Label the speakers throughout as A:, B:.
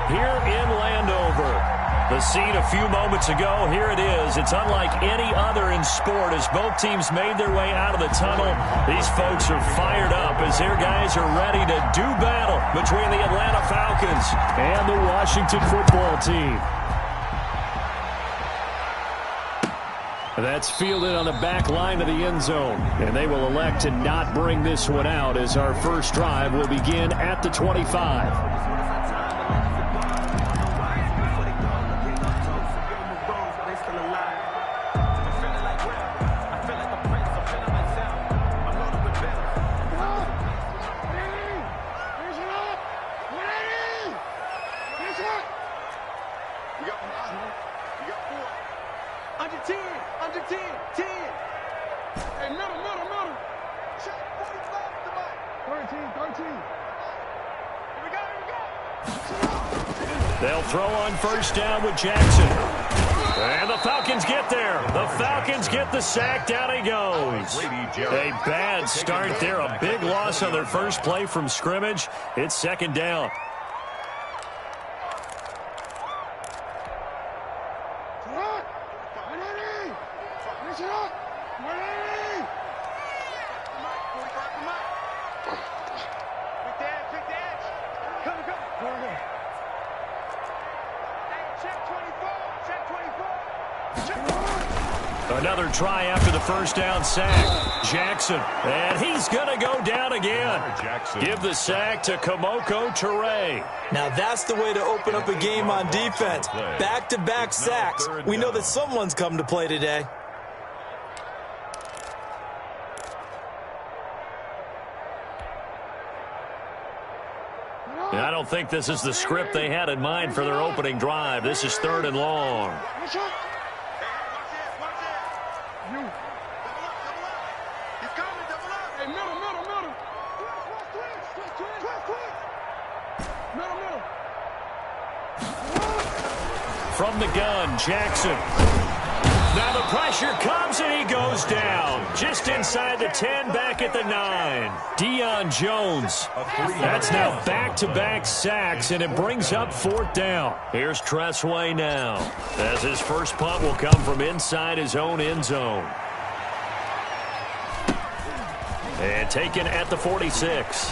A: here in Landover. The scene a few moments ago, here it is. It's unlike any other in sport as both teams made their way out of the tunnel. These folks are fired up as their guys are ready to do battle between the Atlanta Falcons and the Washington football team. That's fielded on the back line of the end zone. And they will elect to not bring this one out as our first drive will begin at the 25.
B: Under 10. Hey, middle. Check 45 to Mike. 13. Here we go.
A: They'll throw on first down with Jackson. And the Falcons get there. The Falcons get the sack. Down he goes. A bad start there. A big loss on their first play from scrimmage. It's second down. Another try after the first down sack. Jackson. And he's going to go down again. Give the sack to Kamoko Toure.
C: Now that's the way to open up a game on defense. Back-to-back sacks. We know that someone's come to play today.
A: I don't think this is the script they had in mind for their opening drive. This is 3rd and long. From the gun, Jackson. Now the pressure comes and he goes down. Just inside the 10, back at the 9. Deion Jones. That's now back-to-back sacks, and it brings up 4th down. Here's Tressway now, as his first punt will come from inside his own end zone. And taken at the 46.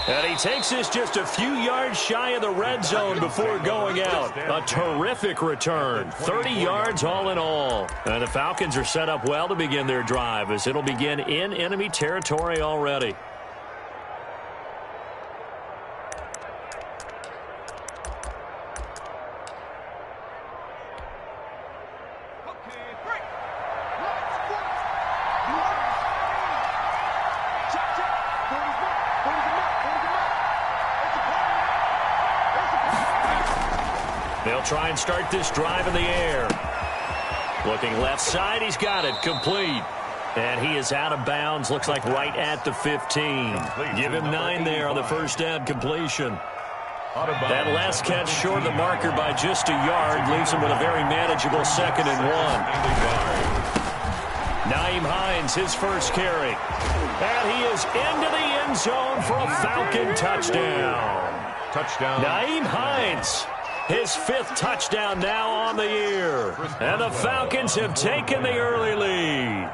A: And he takes this just a few yards shy of the red zone before going out. A terrific return. 30 yards all in all. And the Falcons are set up well to begin their drive as it'll begin in enemy territory already. They'll try and start this drive in the air. Looking left side, he's got it, complete. And he is out of bounds, looks like right at the 15. Give him 9 there on the first down completion. That last catch short of the marker by just a yard leaves him with a very manageable 2nd and 1. Nyheim Hines, his first carry. And he is into the end zone for a Falcon touchdown. Nyheim Hines. His 5th touchdown now on the year. And the Falcons have taken the early lead.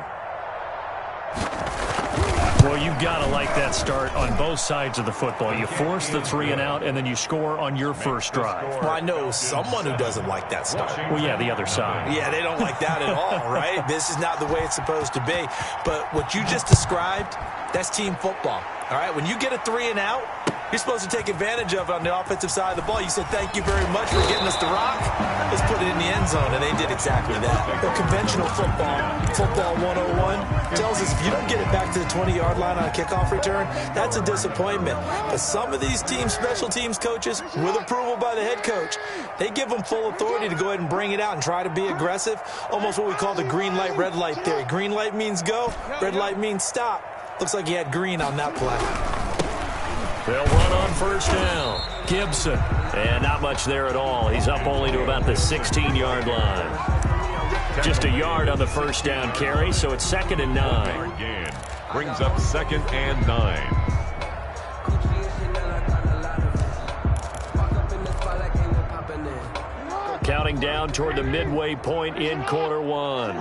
A: Well, you've got to like that start on both sides of the football. You force the 3 and out, and then you score on your first drive.
C: Well, I know someone who doesn't like that start.
A: Well, yeah, the other side.
C: Yeah, they don't like that at all, right? This is not the way it's supposed to be. But what you just described, that's team football. All right, when you get a 3 and out, you're supposed to take advantage of it on the offensive side of the ball. You said, thank you very much for getting us the rock. Let's put it in the end zone, and they did exactly that. Well, conventional football 101, tells us if you don't get it back to the 20-yard line on a kickoff return, that's a disappointment. But some of these team special teams coaches, with approval by the head coach, they give them full authority to go ahead and bring it out and try to be aggressive, almost what we call the green light, red light theory. Green light means go, red light means stop. Looks like he had green on that play.
A: They'll run on first down. Gibson. And not much there at all. He's up only to about the 16-yard line. Just a yard on the first down carry, so it's 2nd and 9.
D: Brings up 2nd and 9.
A: counting down toward the midway point in quarter one.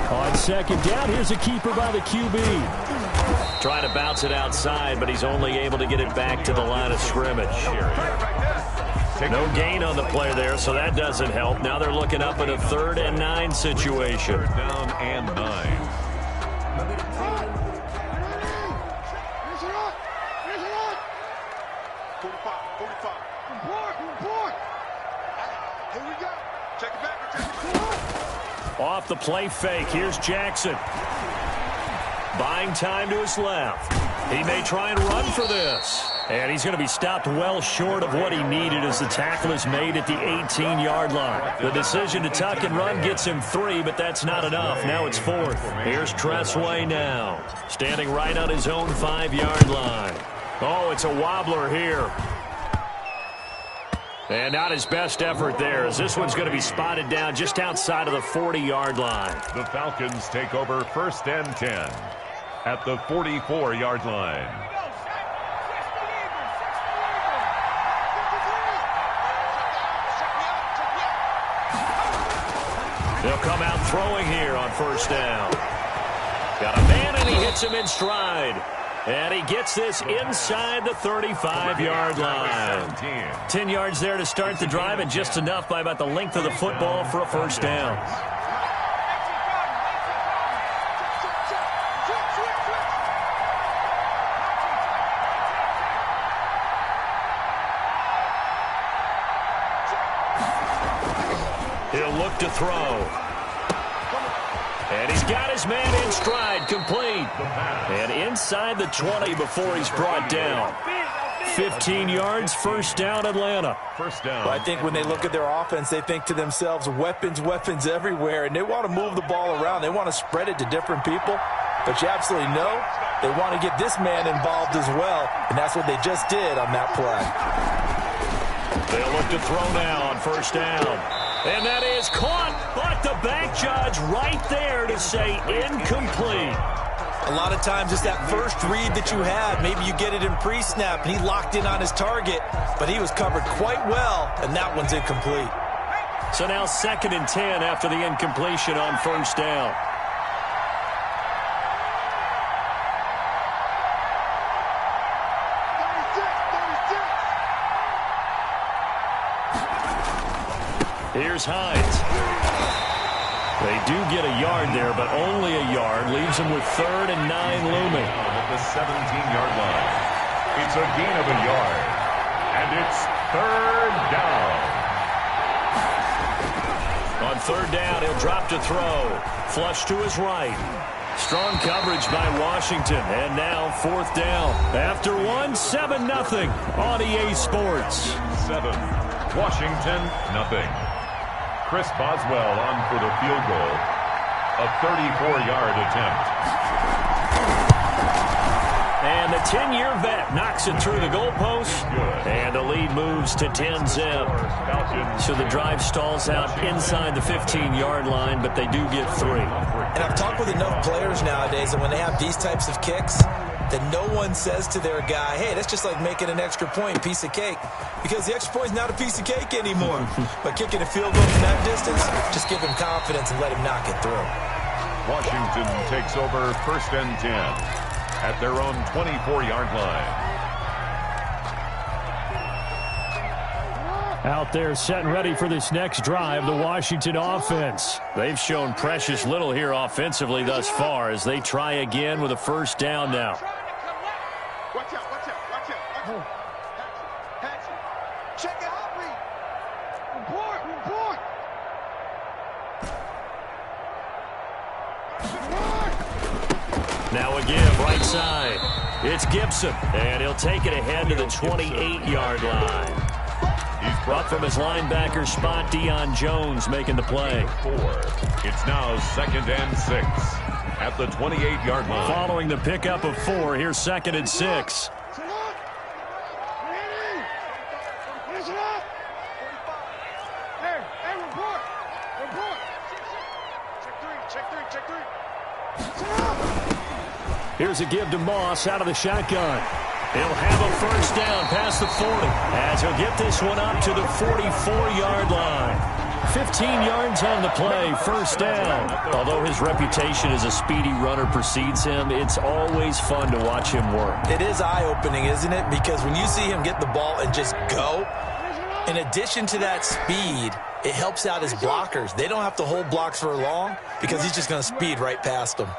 A: On second down, here's a keeper by the QB. Trying to bounce it outside, but he's only able to get it back to the line of scrimmage. No gain on the play there, so that doesn't help. Now they're looking up at a 3rd and 9 situation.
D: 3rd down and 9.
A: Off the play fake, here's Jackson. Buying time to his left. He may try and run for this. And he's going to be stopped well short of what he needed as the tackle is made at the 18-yard line. The decision to tuck and run gets him 3, but that's not enough. Now it's 4th. Here's Tressway now, standing right on his own 5-yard line. Oh, it's a wobbler here. And not his best effort there, as this one's going to be spotted down just outside of the 40-yard line.
D: The Falcons take over 1st and 10 at the 44-yard line.
A: They'll come out throwing here on 1st down. Got a man, and he hits him in stride. And he gets this inside the 35-yard line. 10 yards there to start the drive, and just enough by about the length of the football for a 1st down. He'll look to throw. And he's got his man in stride, complete. And inside the 20 before he's brought down. 15 yards, 1st down, Atlanta.
D: 1st down.
C: Well, I think when they look at their offense, they think to themselves, weapons, weapons everywhere. And they want to move the ball around. They want to spread it to different people. But you absolutely know they want to get this man involved as well. And that's what they just did on that play.
A: They'll look to throw now on 1st down. And that is caught, but the back judge right there to say incomplete.
C: A lot of times it's that first read that you have. Maybe you get it in pre-snap, and he locked in on his target, but he was covered quite well, and that one's incomplete.
A: So now 2nd and 10 after the incompletion on 1st down. Here's Hines. They do get a yard there, but only a yard. Leaves them with 3rd and 9 looming.
D: At the 17-yard line. It's a gain of a yard. And it's 3rd down.
A: On 3rd down, he'll drop to throw. Flush to his right. Strong coverage by Washington. And now 4th down. After 7-0 on EA Sports.
D: 7. Washington, nothing. Chris Boswell on for the field goal. A 34-yard attempt.
A: And the 10-year vet knocks it through the goalpost. And the lead moves to 10-zip. So the drive stalls out inside the 15-yard line, but they do get 3.
C: And I've talked with enough players nowadays that when they have these types of kicks, that no one says to their guy, hey, that's just like making an extra point, piece of cake. Because the extra point is not a piece of cake anymore. But kicking a field goal from that distance, just give him confidence and let him knock it through.
D: Washington takes over 1st and 10 at their own 24-yard line.
A: Out there set and ready for this next drive, the Washington offense. They've shown precious little here offensively thus far as they try again with a 1st down now.
B: Watch out, watch out, watch out. Hatchet. Check it out, read. Report.
A: Now again, right side. It's Gibson, and he'll take it ahead to the 28-yard line. He's brought from his linebacker spot, Deion Jones making the play.
D: 4. It's now 2nd and 6 at the 28-yard line.
A: Following the pickup of 4, here's 2nd and 6. Here's a give to Moss out of the shotgun. He'll have a first down past the 40 as he'll get this one up to the 44-yard line. 15 yards on the play, first down. Although his reputation as a speedy runner precedes him, it's always fun to watch him work.
C: It is eye-opening, isn't it? Because when you see him get the ball and just go, in addition to that speed, it helps out his blockers. They don't have to hold blocks for long because he's just going to speed right past them.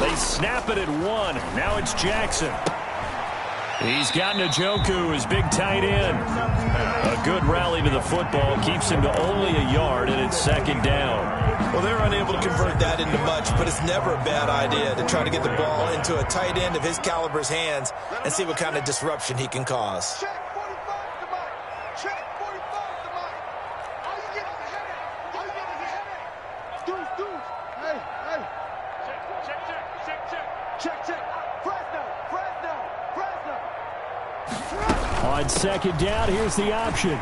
A: They snap it at 1. Now it's Jackson. He's got Njoku, his big tight end. A good rally to the football keeps him to only a yard, and it's second down.
C: Well, they're unable to convert that into much, but it's never a bad idea to try to get the ball into a tight end of his caliber's hands and see what kind of disruption he can cause.
A: On second down, here's the option.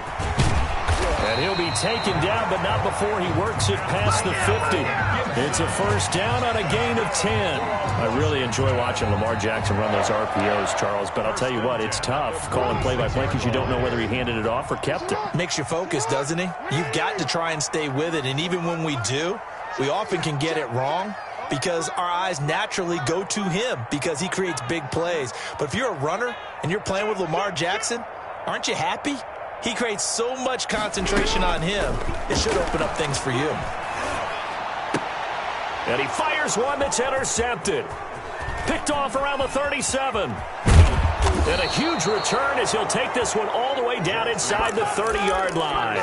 A: And he'll be taken down, but not before he works it past the 50. It's a first down on a gain of 10. I really enjoy watching Lamar Jackson run those RPOs, Charles, but I'll tell you what, it's tough calling play-by-play because you don't know whether he handed it off or kept it.
C: Makes you focus, doesn't he? You've got to try and stay with it, and even when we do, we often can get it wrong because our eyes naturally go to him because he creates big plays. But if you're a runner and you're playing with Lamar Jackson, aren't you happy? He creates so much concentration on him, it should open up things for you.
A: And he fires one that's intercepted. Picked off around the 37. And a huge return as he'll take this one all the way down inside the 30-yard line.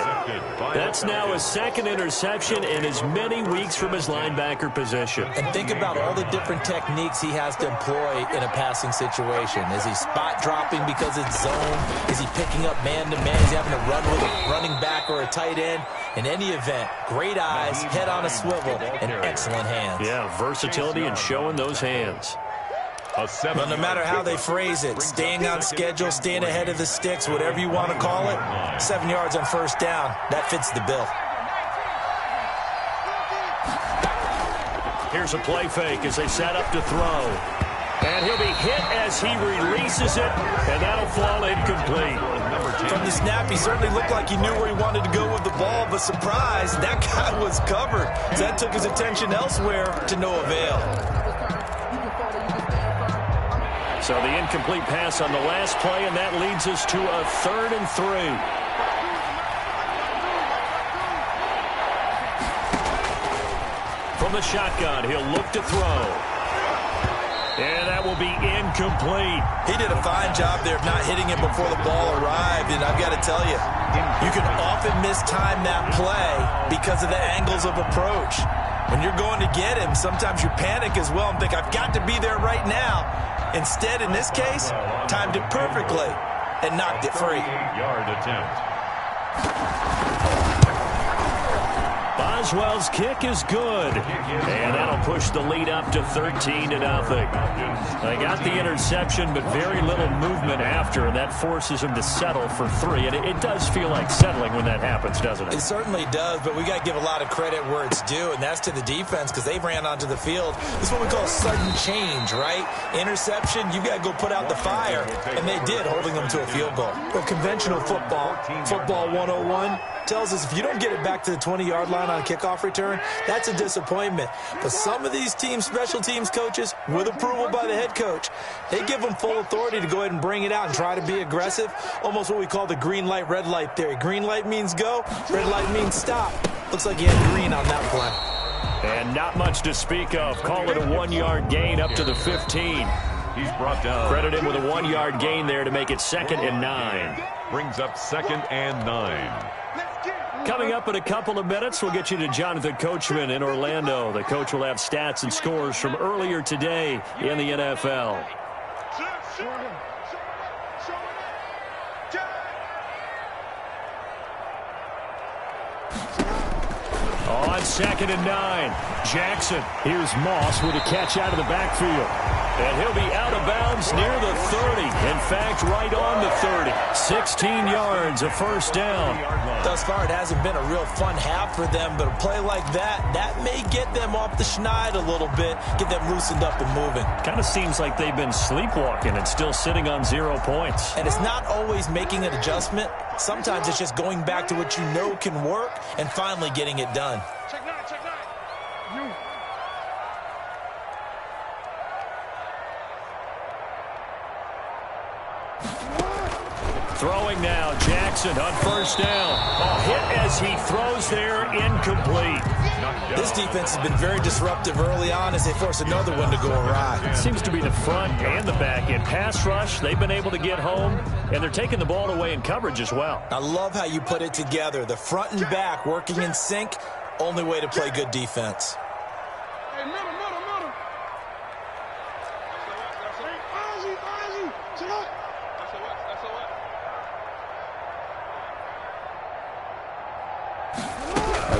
A: That's now his second interception in as many weeks from his linebacker position.
C: And think about all the different techniques he has to employ in a passing situation. Is he spot dropping because it's zone? Is he picking up man-to-man? Is he having to run with a running back or a tight end? In any event, great eyes, head on a swivel, and excellent hands.
A: Yeah, versatility and showing those hands.
C: But no matter how they phrase it, staying on schedule, staying ahead of the sticks, whatever you want to call it, 7 yards on first down, that fits the bill.
A: Here's a play fake as they set up to throw. And he'll be hit as he releases it, and that'll fall incomplete.
C: From the snap, he certainly looked like he knew where he wanted to go with the ball, but surprise, that guy was covered. So that took his attention elsewhere to no avail.
A: So the incomplete pass on the last play, and that leads us to a 3rd and 3. From the shotgun, he'll look to throw. And that will be incomplete.
C: He did a fine job there of not hitting him before the ball arrived, and I've got to tell you, you can often mistime that play because of the angles of approach. When you're going to get him, sometimes you panic as well and think, I've got to be there right now. Instead, in this case, timed it perfectly and knocked it free.
D: 8-yard attempt.
A: Boswell's kick is good. And that'll push the lead up to 13-0. They got the interception, but very little movement after, and that forces him to settle for 3. And it does feel like settling when that happens, doesn't it?
C: It certainly does, but we got to give a lot of credit where it's due, and that's to the defense because they ran onto the field. This is what we call sudden change, right? Interception, you got to go put out the fire, and they did, holding them to a field goal. Well, conventional football 101, tells us if you don't get it back to the 20-yard line on a kickoff return, that's a disappointment. But some of these team special teams coaches, with approval by the head coach, they give them full authority to go ahead and bring it out and try to be aggressive, almost what we call the green light, red light theory. Green light means go, red light means stop. Looks like he had green on that play.
A: And not much to speak of. Call it a 1-yard gain up to the 15.
D: He's brought down.
A: Credit him with a 1-yard gain there to make it 2nd and 9.
D: Brings up 2nd and 9.
A: Coming up in a couple of minutes, we'll get you to Jonathan Coachman in Orlando. The coach will have stats and scores from earlier today in the NFL. On 2nd and 9, Jackson. Here's Moss with a catch out of the backfield. And he'll be out of bounds near the 30. In fact, right on the 30. 16 yards, a first down.
C: Thus far, it hasn't been a real fun half for them, but a play like that may get them off the schneid a little bit, get them loosened up and moving.
A: Kind of seems like they've been sleepwalking and still sitting on 0 points.
C: And it's not always making an adjustment. Sometimes it's just going back to what you know can work and finally getting it done.
B: Check nine, check nine. You.
A: Throwing now, Jackson on first down. Hit as he throws there, incomplete.
C: This defense has been very disruptive early on as they force another one to go awry.
A: Seems to be the front and the back end. Pass rush, they've been able to get home, and they're taking the ball away in coverage as well.
C: I love how you put it together. The front and back working in sync, only way to play good defense.
B: Hey, middle. Ozzy. Sit up.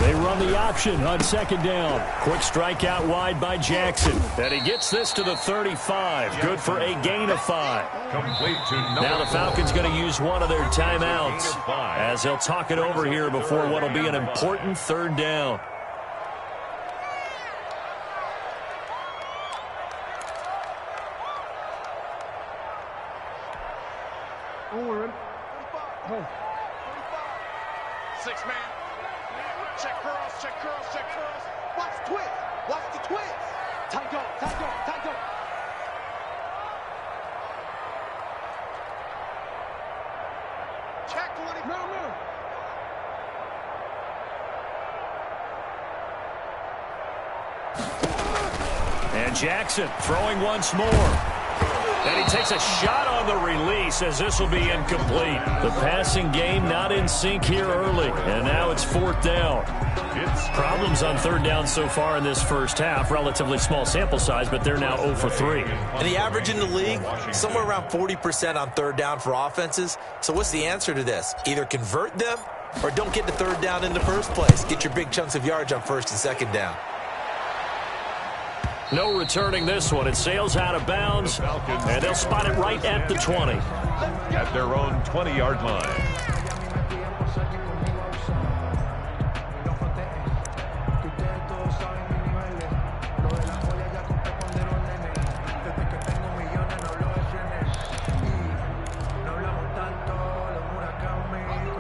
A: They run the option on second down. Quick strike out wide by Jackson. And he gets this to the 35. Good for a gain of 5.
D: Complete to
A: Now the Falcons going to use one of their timeouts as they'll talk it over here before what will be an important third down.
B: Don't worry. 6 man. Check curls. Watch the twist. Tight go. Check 20. Middle.
A: And Jackson throwing once more. And he takes a shot on the release as this will be incomplete. The passing game not in sync here early. And now it's fourth down. Problems on third down so far in this first half. Relatively small sample size, but they're now 0 for 3.
C: And the average in the league, somewhere around 40% on third down for offenses. So what's the answer to this? Either convert them or don't get to third down in the first place. Get your big chunks of yards on first and second down.
A: No returning this one. It sails out of bounds, and they'll spot it right at the 20.
D: At their own 20-yard line.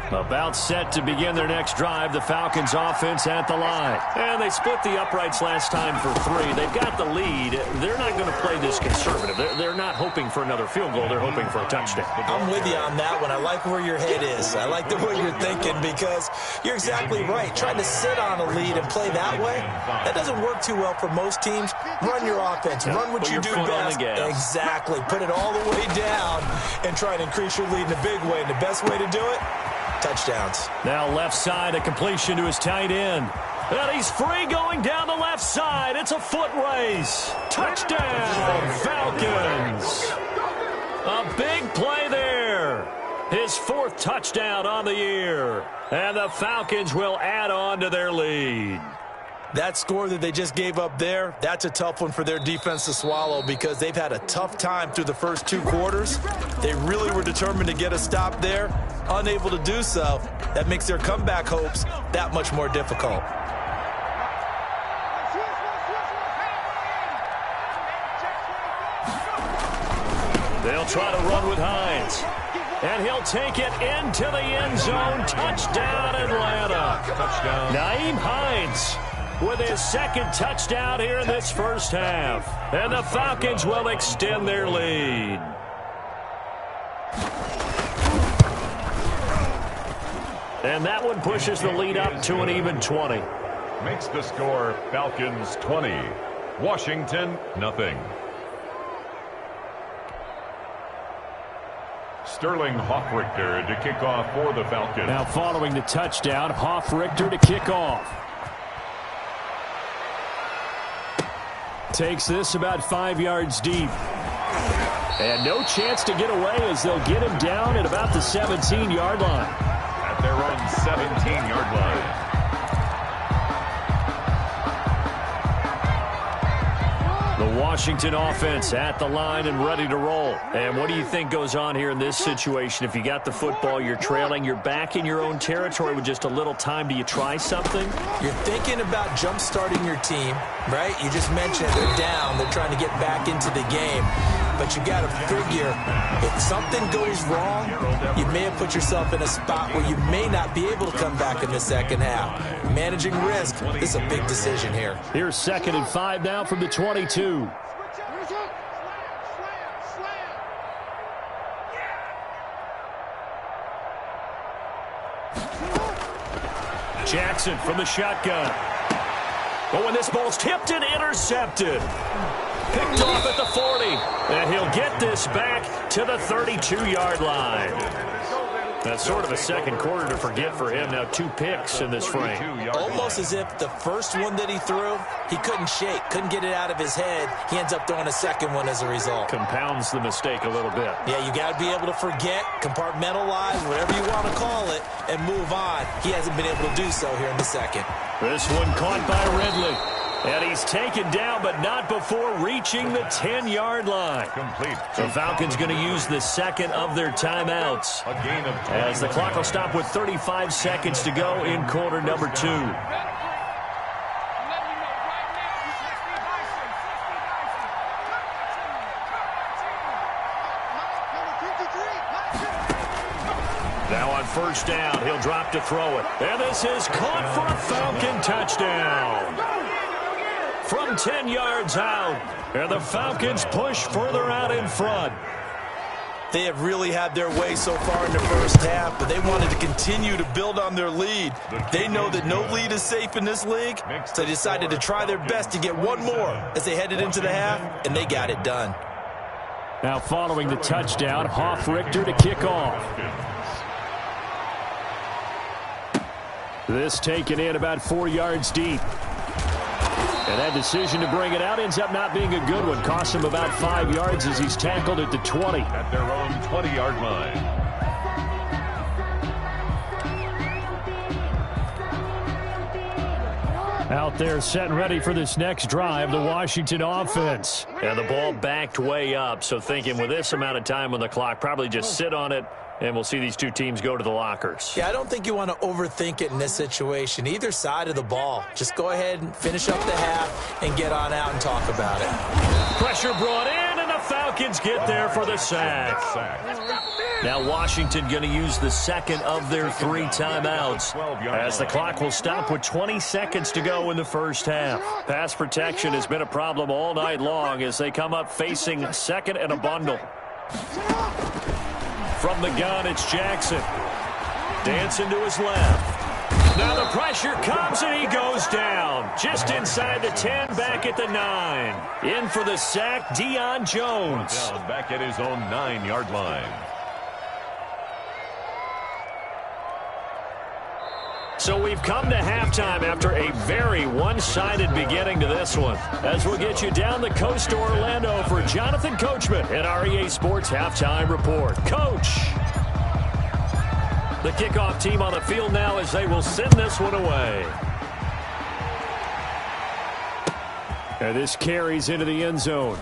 A: About set to begin their next drive, the Falcons offense at the line. And they split the uprights last time for 3. They've got the lead. They're not going to play this conservative. They're not hoping for another field goal. They're hoping for a touchdown.
C: I'm with you on that one. I like where your head is. I like the way you're thinking because you're exactly right. Trying to sit on a lead and play that way, that doesn't work too well for most teams. Run your offense. Run what you do best. Exactly. Put it all the way down and try and increase your lead in a big way. And the best way to do it, touchdowns.
A: Now left side, a completion to his tight end. And he's free going down the left side. It's a foot race. Touchdown, Falcons. A big play there. His 4th touchdown on the year. And the Falcons will add on to their lead.
C: That score that they just gave up there, that's a tough one for their defense to swallow because they've had a tough time through the first 2 quarters. They really were determined to get a stop there, unable to do so. That makes their comeback hopes that much more difficult.
A: They'll try to run with Hines. And he'll take it into the end zone. Touchdown, Atlanta.
D: Touchdown.
A: Nyheim Hines with his 2nd touchdown here in this first half. And the Falcons will extend their lead. And that one pushes the lead up to an even 20.
D: Makes the score Falcons 20. Washington, nothing. Sterling Hoffrichter to kick off for the Falcons.
A: Now following the touchdown, Hoffrichter to kick off. Takes this about 5 yards deep. And no chance to get away as they'll get him down at about the 17-yard line.
D: At their own 17-yard line.
A: The Washington offense at the line and ready to roll. And what do you think goes on here in this situation? If you got the football, you're trailing, you're back in your own territory with just a little time. Do you try something?
C: You're thinking about jump-starting your team, right? You just mentioned they're down. They're trying to get back into the game. But you got to figure, if something goes wrong, you may have put yourself in a spot where you may not be able to come back in the second half. Managing risk is a big decision here.
A: Here's 2nd and 5 now from the 22. Jackson from the shotgun. Oh, and this ball's tipped and intercepted. Picked off at the 40. And he'll get this back to the 32-yard line. That's sort of a second quarter to forget for him. Now 2 picks in this frame.
C: Almost as if the first one that he threw, he couldn't shake, couldn't get it out of his head. He ends up throwing a second one as a result.
A: Compounds the mistake a little bit.
C: Yeah, you got to be able to forget, compartmentalize, whatever you want to call it, and move on. He hasn't been able to do so here in the second.
A: This one caught by Ridley. And he's taken down, but not before reaching the 10-yard line.
D: Complete.
A: The Falcons going to use the second of their timeouts.
D: A gain of 20.
A: As the clock will stop with 35 seconds to go in quarter number 2. Now on first down, he'll drop to throw it. And this is caught for a Falcon touchdown. From 10 yards out, and the Falcons push further out in front.
C: They have really had their way so far in the first half, but they wanted to continue to build on their lead. They know that no lead is safe in this league, so they decided to try their best to get one more as they headed into the half, and they got it done.
A: Now following the touchdown, Hoff-Richter to kick off. This taken in about 4 yards deep. And that decision to bring it out ends up not being a good one. Costs him about 5 yards as he's tackled at the 20.
D: At their own 20-yard line.
A: Out there set and ready for this next drive, the Washington offense. And the ball backed way up, so thinking with this amount of time on the clock, probably just sit on it, and we'll see these two teams go to the lockers.
C: Yeah, I don't think you want to overthink it in this situation. Either side of the ball. Just go ahead and finish up the half and get on out and talk about it.
A: Pressure brought in, and the Falcons get there for the sack. Now Washington going to use the second of their 3 timeouts as the clock will stop with 20 seconds to go in the first half. Pass protection has been a problem all night long as they come up facing second and a bundle. From the gun, it's Jackson. Dancing to his left. Now the pressure comes and he goes down. Just inside the 10, back at the 9. In for the sack, Deion Jones.
D: Down back at his own 9-yard line.
A: So we've come to halftime after a very one-sided beginning to this one. As we'll get you down the coast to Orlando for Jonathan Coachman at our EA Sports Halftime Report. Coach! The kickoff team on the field now as they will send this one away. And this carries into the end zone.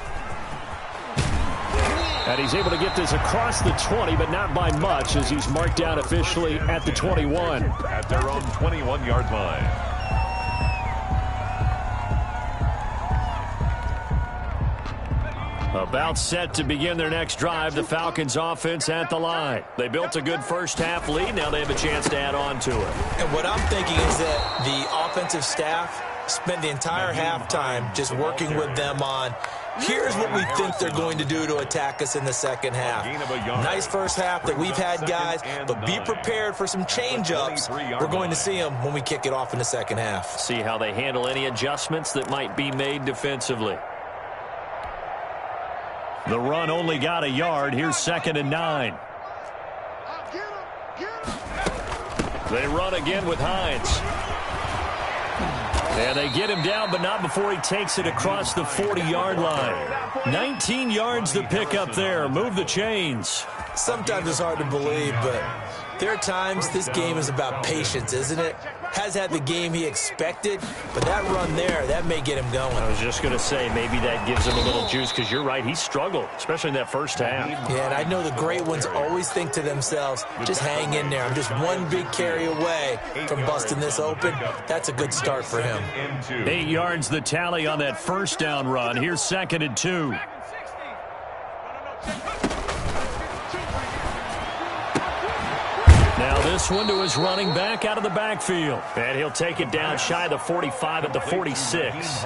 A: And he's able to get this across the 20, but not by much as he's marked down officially at the 21.
D: At their own 21-yard line.
A: About set to begin their next drive, the Falcons offense at the line. They built a good first half lead. Now they have a chance to add on to it.
C: And what I'm thinking is that the offensive staff spent the entire halftime just working with them on here's what we think they're going to do to attack us in the second half. Nice first half that we've had, guys, but be prepared for some change-ups. We're going to see them when we kick it off in the second half.
A: See how they handle any adjustments that might be made defensively. The run only got a yard. Here's 2nd and 9. They run again with Hines. And they get him down, but not before he takes it across the 40-yard line. 19 yards to pick up there. Move the chains.
C: Sometimes it's hard to believe, but there are times this game is about patience, isn't it? has had the game he expected, but that run there, that may get him going.
A: I was just going to say, maybe that gives him a little juice, because you're right, he struggled, especially in that first half.
C: Yeah, and I know the great ones always think to themselves, just hang in there. I'm just one big carry away from busting this open. That's a good start for him.
A: 8 yards the tally on that first down run. Here's 2nd and 2. Now this one to his running back out of the backfield. And he'll take it down shy of the 45 at the 46.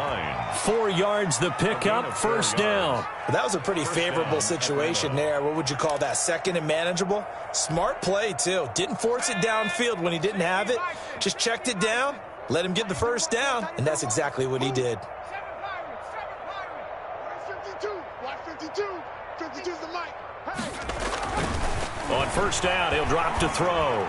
A: 4 yards the pickup, first down.
C: That was a pretty favorable situation there. What would you call that? Second and manageable? Smart play, too. Didn't force it downfield when he didn't have it. Just checked it down, let him get the first down, and that's exactly what he did.
B: 52. 52's the mic.
A: On first down, he'll drop to throw.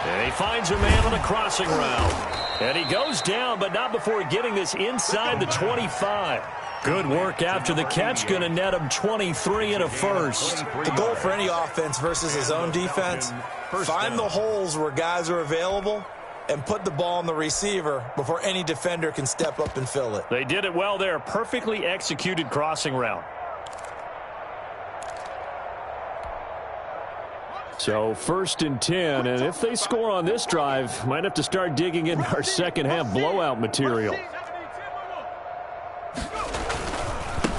A: And he finds a man on a crossing route. And he goes down, but not before getting this inside the 25. Good work after the catch. Going to net him 23 and a first.
C: The goal for any offense versus his own defense, find the holes where guys are available and put the ball on the receiver before any defender can step up and fill it.
A: They did it well there. Perfectly executed crossing route. So 1st and 10, and if they score on this drive, might have to start digging in our second half blowout material.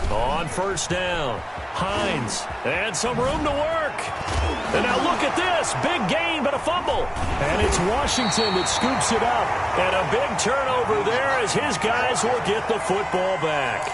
A: On first down, Hines, and some room to work. And now look at this, big gain but a fumble. And it's Washington that scoops it up. And a big turnover there as his guys will get the football back.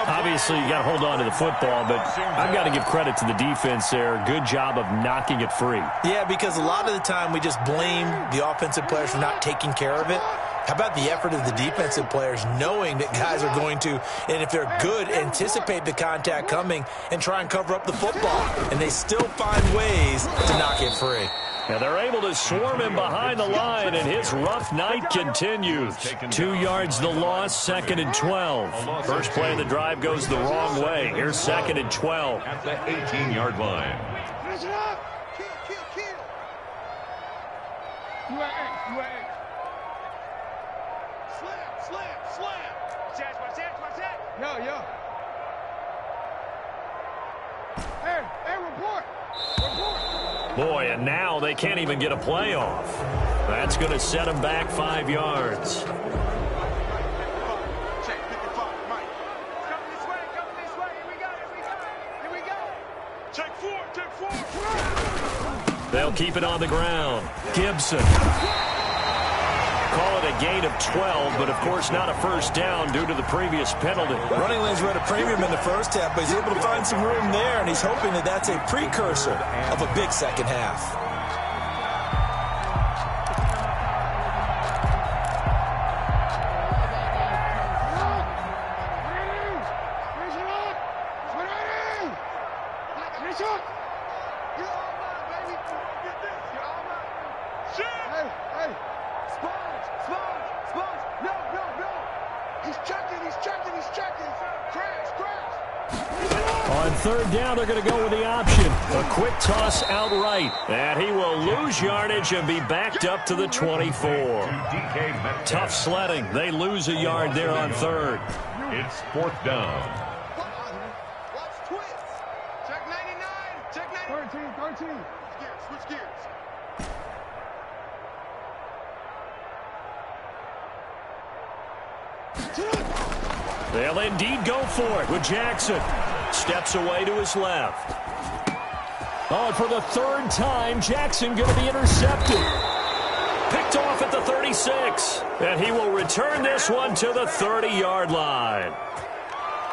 A: Obviously, you got to hold on to the football, but I've got to give credit to the defense there. Good job of knocking it free.
C: Yeah, because a lot of the time we just blame the offensive players for not taking care of it. How about the effort of the defensive players knowing that guys are going to, and if they're good, anticipate the contact coming and try and cover up the football. And they still find ways to knock it free.
A: Now they're able to swarm him behind the line, and his rough night continues. 2 yards the loss, 2nd and 12. First play of the drive goes the wrong way. Here's 2nd and 12.
D: At the 18-yard line.
B: Finish it up. Kill. UAA. Slam. Watch that. Yo. Hey, report.
A: Boy, and now they can't even get a play off. That's going to set them back 5 yards.
B: Check 55, Mike. Come this way. Here we go. Check 4.
A: They'll keep it on the ground. Gibson. Call it a gain of 12, but of course not a first down due to the previous penalty.
C: Running lanes were at a premium in the first half, but he's able to find some room there, and he's hoping that that's a precursor of a big second half.
A: On third down, they're going to go with the option. A quick toss outright. And he will lose yardage and be backed up to the 24. Tough sledding. They lose a yard there on third.
D: It's 4th down.
B: Watch twist. Check 99. 13. Switch gears.
A: They'll indeed go for it with Jackson. Steps away to his left. Oh, and for the third time, Jackson going to be intercepted. Picked off at the 36. And he will return this one to the 30-yard line.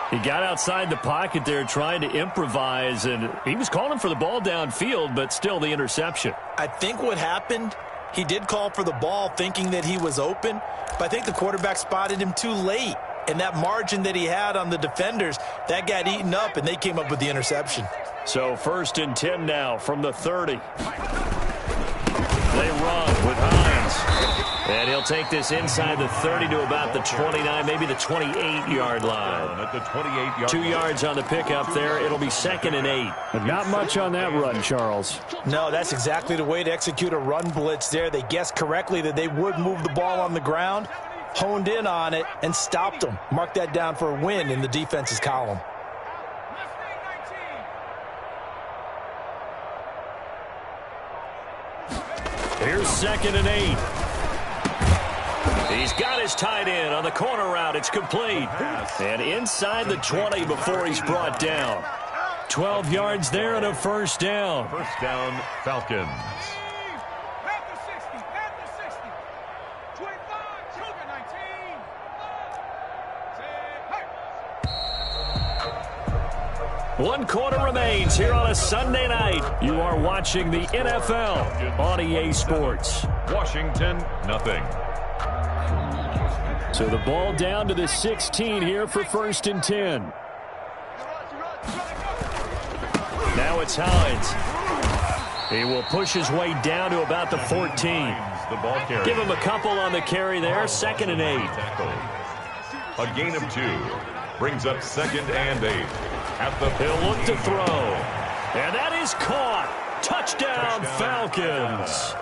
A: He got outside the pocket there trying to improvise, and he was calling for the ball downfield, but still the interception.
C: I think what happened, he did call for the ball thinking that he was open, but I think the quarterback spotted him too late. And that margin that he had on the defenders, that got eaten up, and they came up with the interception.
A: So 1st and 10 now from the 30. They run with Hines. And he'll take this inside the 30 to about the 29, maybe the 28-yard line.
D: At the 28-yard
A: 2 yards on the pickup there. It'll be 2nd and 8.
E: But not much on that run, Charles.
C: No, that's exactly the way to execute a run blitz there. They guessed correctly that they would move the ball on the ground, honed in on it, and stopped them. Mark that down for a win in the defense's column.
A: Here's 2nd and 8. He's got his tight end on the corner route. It's complete. And inside the 20 before he's brought down. 12 yards there and a first down.
D: First down, Falcons.
A: One quarter remains here on a Sunday night. You are watching the NFL on EA Sports.
D: Washington, nothing.
E: So the ball down to the 16 here for 1st and 10.
A: Now it's Hines. He will push his way down to about the 14.
D: The ball carrier.
A: Give him a couple on the carry there. 2nd and 8.
D: A gain of 2. Brings up 2nd and 8.
A: He'll look to throw. And that is caught. Touchdown, Falcons.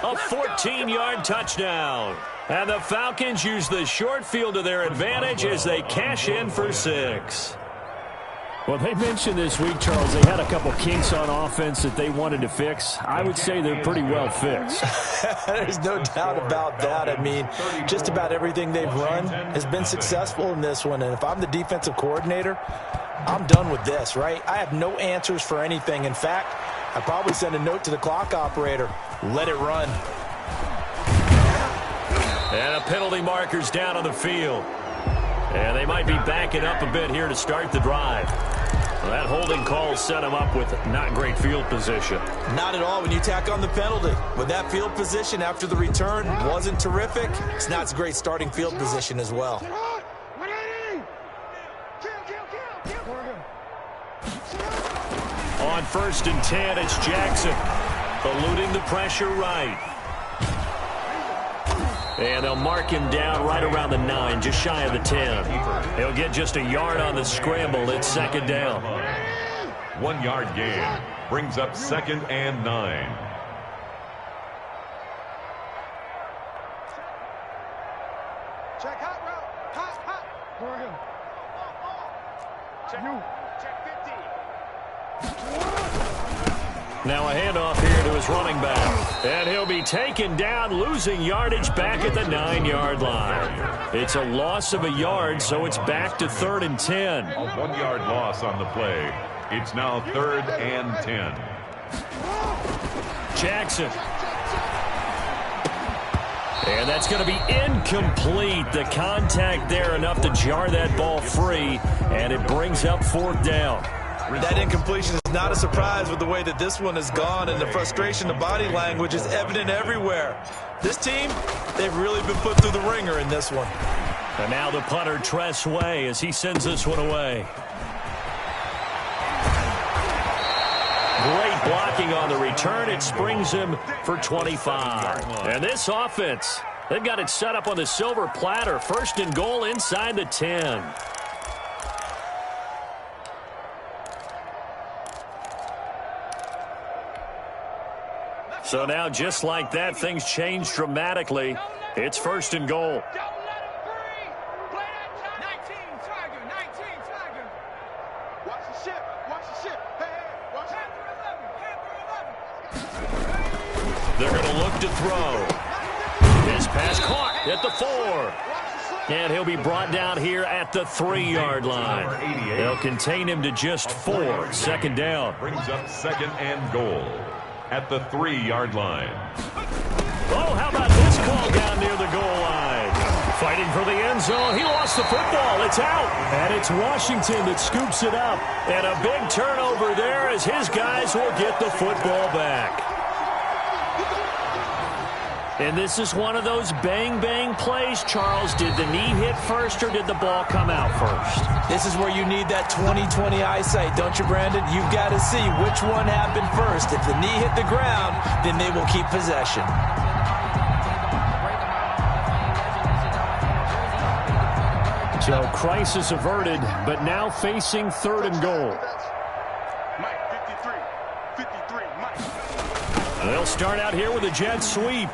A: A 14-yard touchdown. And the Falcons use the short field to their advantage as they cash in for 6.
E: Well, they mentioned this week, Charles, they had a couple kinks on offense that they wanted to fix. I would say they're pretty well fixed.
C: There's no doubt about that. I mean, just about everything they've run has been successful in this one. And if I'm the defensive coordinator, I'm done with this, right? I have no answers for anything. In fact, I'd probably send a note to the clock operator. Let it run.
A: And a penalty marker's down on the field. And they might be backing up a bit here to start the drive. Well, that holding call set him up with not great field position.
C: Not at all when you tack on the penalty. With that field position after the return wasn't terrific, it's not a great starting field position as well.
A: On 1st and 10, it's Jackson. Eluding the pressure right. And they'll mark him down right around the 9, just shy of the 10. He'll get just a yard on the scramble. It's 2nd down.
D: 1 yard gain. Brings up 2nd and 9.
B: Check hot route. Hot, hot. Check you. Check 50.
A: Now a handoff here to his running back. And he'll be taken down, losing yardage back at the 9-yard line. It's a loss of a yard, so it's back to 3rd and 10.
D: A 1 yard loss on the play. It's now 3rd and 10.
A: Jackson. And that's going to be incomplete. The contact there enough to jar that ball free, and it brings up 4th down.
C: That incompletion is not a surprise with the way that this one has gone, and the frustration, the body language is evident everywhere. This team, they've really been put through the ringer in this one.
A: And now the punter, Tress Way, as he sends this one away. Great blocking on the return. It springs him for 25. And this offense, they've got it set up on the silver platter. 1st and goal inside the 10. So now, just like that, things change dramatically. It's 1st and goal.
B: Watch the ship. Watch the ship. Hey, watch it.
A: They're going to look to throw. His pass caught at the 4. And he'll be brought down here at the 3-yard line. They'll contain him to just 4. 2nd down.
D: Brings up 2nd and goal at the 3-yard line.
A: Oh, how about this call down near the goal line? Fighting for the end zone. He lost the football. It's out. And it's Washington that scoops it up. And a big turnover there as his guys will get the football back. And this is one of those bang-bang plays, Charles. Did the knee hit first or did the ball come out first?
C: This is where you need that 20/20 eyesight, don't you, Brandon? You've got to see which one happened first. If the knee hit the ground, then they will keep possession.
E: So crisis averted, but now facing 3rd and goal.
B: Mike, 53, Mike.
A: They'll start out here with a jet sweep.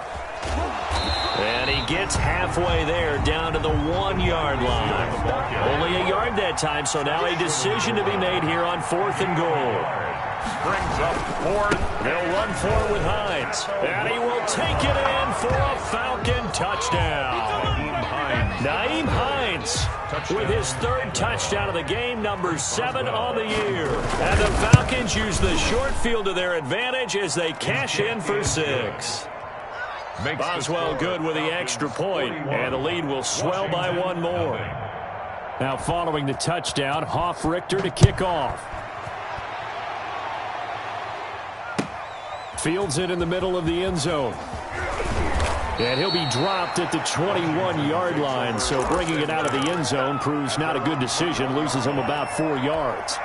A: And he gets halfway there, down to the 1-yard line. Only a yard that time, so now a decision to be made here on 4th and goal.
D: Brings up 4th.
A: They'll run for it with Hines. And he will take it in for a Falcon touchdown. Nyheim Hines with his 3rd touchdown of the game, number 7 on the year. And the Falcons use the short field to their advantage as they cash in for 6. Boswell good with the extra point, and the lead will swell by 1 more. Now following the touchdown, Richter to kick off. Fields it in the middle of the end zone. And he'll be dropped at the 21-yard line, so bringing it out of the end zone proves not a good decision, loses him about 4 yards.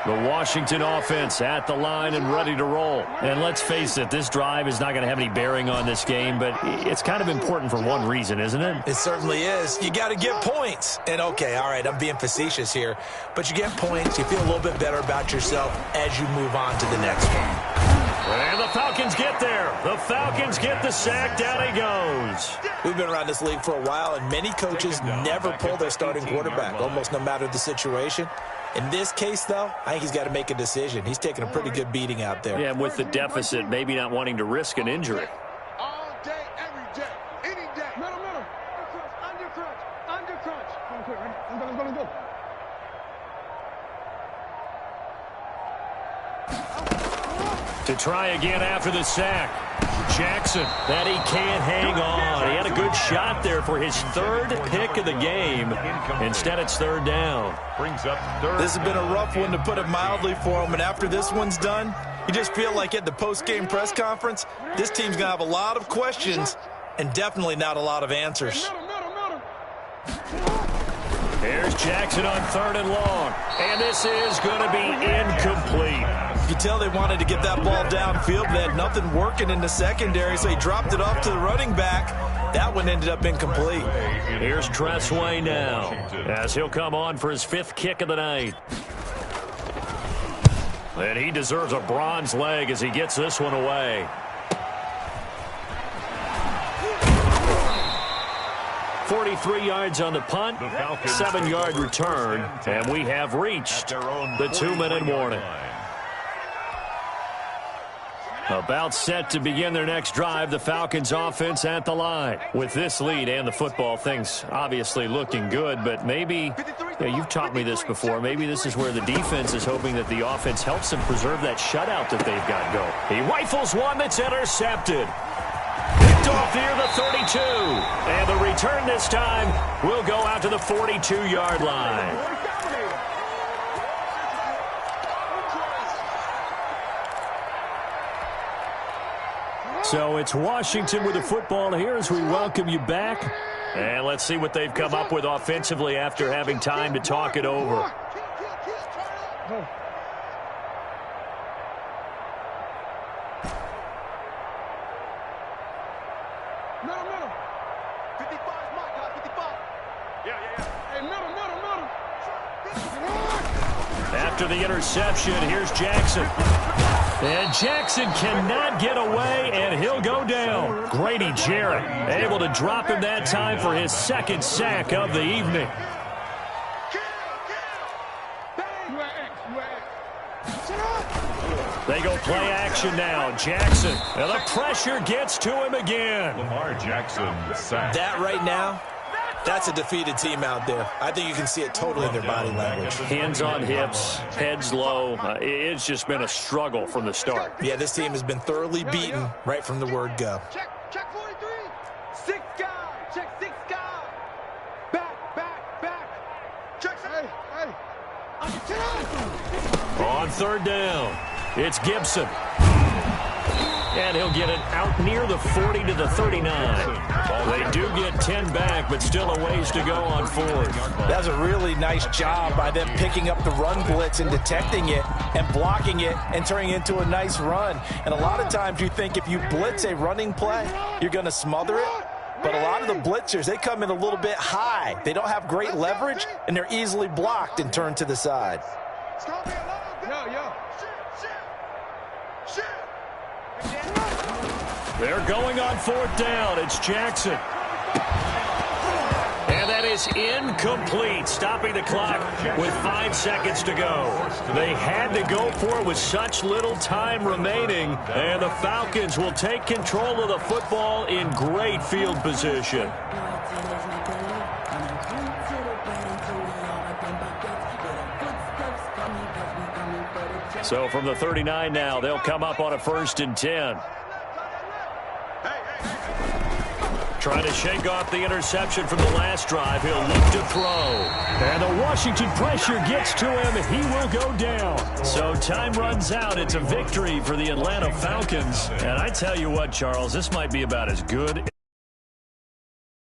A: The Washington offense at the line and ready to roll. And let's face it, this drive is not going to have any bearing on this game, but it's kind of important for one reason, isn't it?
C: It certainly is. You got to get points. And, okay, all right, I'm being facetious here, but you get points, you feel a little bit better about yourself as you move on to the next one.
A: And the Falcons get there. The Falcons get the sack. Down he goes.
C: We've been around this league for a while, and many coaches never pull their starting quarterback, almost no matter the situation. In this case, though, I think he's got to make a decision. He's taking a pretty good beating out there.
A: Yeah, and with the deficit, maybe not wanting to risk an injury.
B: All day, every day, any day. Middle. Under crunch. Come on, quick, ready? Let's go.
A: To try again after the sack. Jackson, that he can't hang on. He had a good shot there for his 3rd pick of the game. Instead, it's 3rd down.
D: Brings up 3rd.
C: This has been a rough one, to put it mildly, for him. And after this one's done, you just feel like at the post-game press conference, this team's going to have a lot of questions and definitely not a lot of answers.
A: Here's Jackson on 3rd and long. And this is going to be incomplete.
C: You can tell they wanted to get that ball downfield, but they had nothing working in the secondary, so he dropped it off to the running back. That one ended up incomplete.
A: Here's Tressway now, as he'll come on for his 5th kick of the night. And he deserves a bronze leg as he gets this one away. 43 yards on the punt, 7-yard return, and we have reached the 2-minute warning. About set to begin their next drive, the Falcons offense at the line. With this lead and the football, things obviously looking good, but maybe, you've taught me this before, maybe this is where the defense is hoping that the offense helps them preserve that shutout that they've got going. He rifles one that's intercepted. Picked off near the 32. And the return this time will go out to the 42-yard line. So it's Washington with the football here as we welcome you back. And let's see what they've come up with offensively after having time to talk it over.
B: Middle. 55, Mike, 55. Yeah. Hey, middle.
A: After the interception, here's Jackson. And Jackson cannot get away, and he'll go down. Grady Jarrett able to drop him that time for his 2nd sack of the evening. They go play action now. Jackson, and the pressure gets to him again.
D: Lamar Jackson sacked.
C: That right now, that's a defeated team out there. I think you can see it totally in their body language.
A: Hands on hips, heads low. It's just been a struggle from the start.
C: Yeah, this team has been thoroughly beaten right from the word go.
B: Check 43. 6 guys. Check 6 guys. Back. Check. Hey.
A: On 3rd down, it's Gibson. And he'll get it out near the 40 to the 39. They do get 10 back, but still a ways to go on 4th.
C: That's a really nice job by them picking up the run blitz and detecting it and blocking it and turning it into a nice run. And a lot of times you think if you blitz a running play, you're going to smother it. But a lot of the blitzers, they come in a little bit high. They don't have great leverage, and they're easily blocked and turned to the side.
E: They're going on 4th down. It's Jackson.
A: And that is incomplete, stopping the clock with 5 seconds to go. They had to go for it with such little time remaining, and the Falcons will take control of the football in great field position. So from the 39 now, they'll come up on a 1st and 10. Trying to shake off the interception from the last drive. He'll look to throw.
E: And the Washington pressure gets to him. He will go down.
A: So time runs out. It's a victory for the Atlanta Falcons. And I tell you what, Charles, this might be about as good